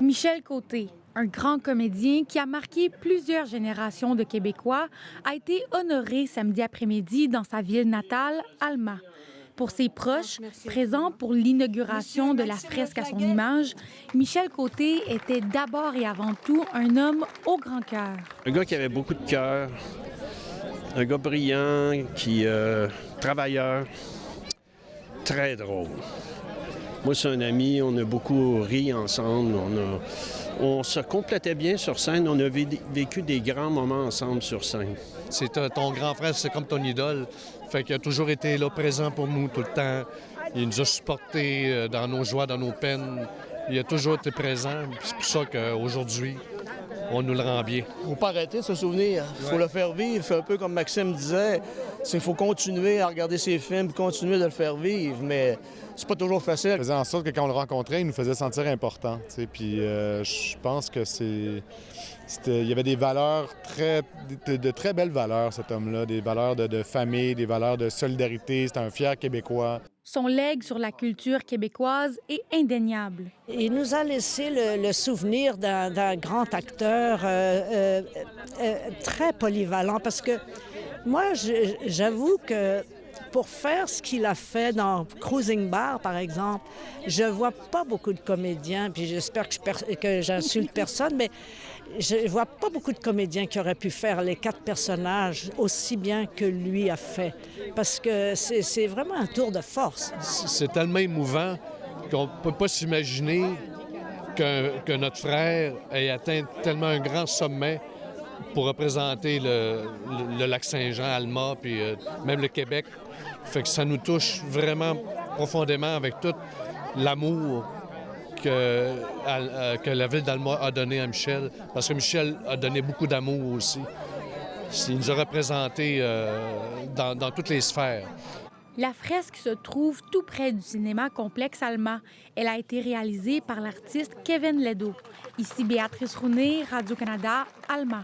Michel Côté, un grand comédien qui a marqué plusieurs générations de Québécois, a été honoré samedi après-midi dans sa ville natale, Alma. Pour ses proches, présents pour l'inauguration de la fresque à son image, Michel Côté était d'abord et avant tout un homme au grand cœur. Un gars qui avait beaucoup de cœur, un gars brillant, travailleur, très drôle. Moi, c'est un ami, on a beaucoup ri ensemble, on se complétait bien sur scène, on a vécu des grands moments ensemble sur scène. C'est ton grand frère, c'est comme ton idole, fait qu'il a toujours été là, présent pour nous tout le temps. Il nous a supportés dans nos joies, dans nos peines. Il a toujours été présent, puis c'est pour ça qu'aujourd'hui, on nous le rend bien. Il ne faut pas arrêter de se souvenir. Il faut le faire vivre. C'est un peu comme Maxime disait, il faut continuer à regarder ses films, continuer de le faire vivre, mais c'est pas toujours facile. Ça faisait en sorte que quand on le rencontrait, il nous faisait sentir important. Puis je pense que il y avait des valeurs, de très belles valeurs, cet homme-là, des valeurs de famille, des valeurs de solidarité. C'était un fier Québécois. Son legs sur la culture québécoise est indéniable. Il nous a laissé le souvenir d'un grand acteur très polyvalent parce que moi, j'avoue que pour faire ce qu'il a fait dans Cruising Bar, par exemple, je vois pas beaucoup de comédiens, puis j'espère que j'insulte personne, mais je vois pas beaucoup de comédiens qui auraient pu faire les 4 personnages aussi bien que lui a fait, parce que c'est vraiment un tour de force. C'est tellement émouvant qu'on peut pas s'imaginer que notre frère ait atteint tellement un grand sommet pour représenter le Lac-Saint-Jean, Alma, puis même le Québec. Fait que ça nous touche vraiment profondément avec tout l'amour que la ville d'Alma a donné à Michel, parce que Michel a donné beaucoup d'amour aussi. Il nous a représentés dans toutes les sphères. La fresque se trouve tout près du cinéma Complexe Alma. Elle a été réalisée par l'artiste Kevin Ledo. Ici Béatrice Rounet, Radio-Canada, Alma.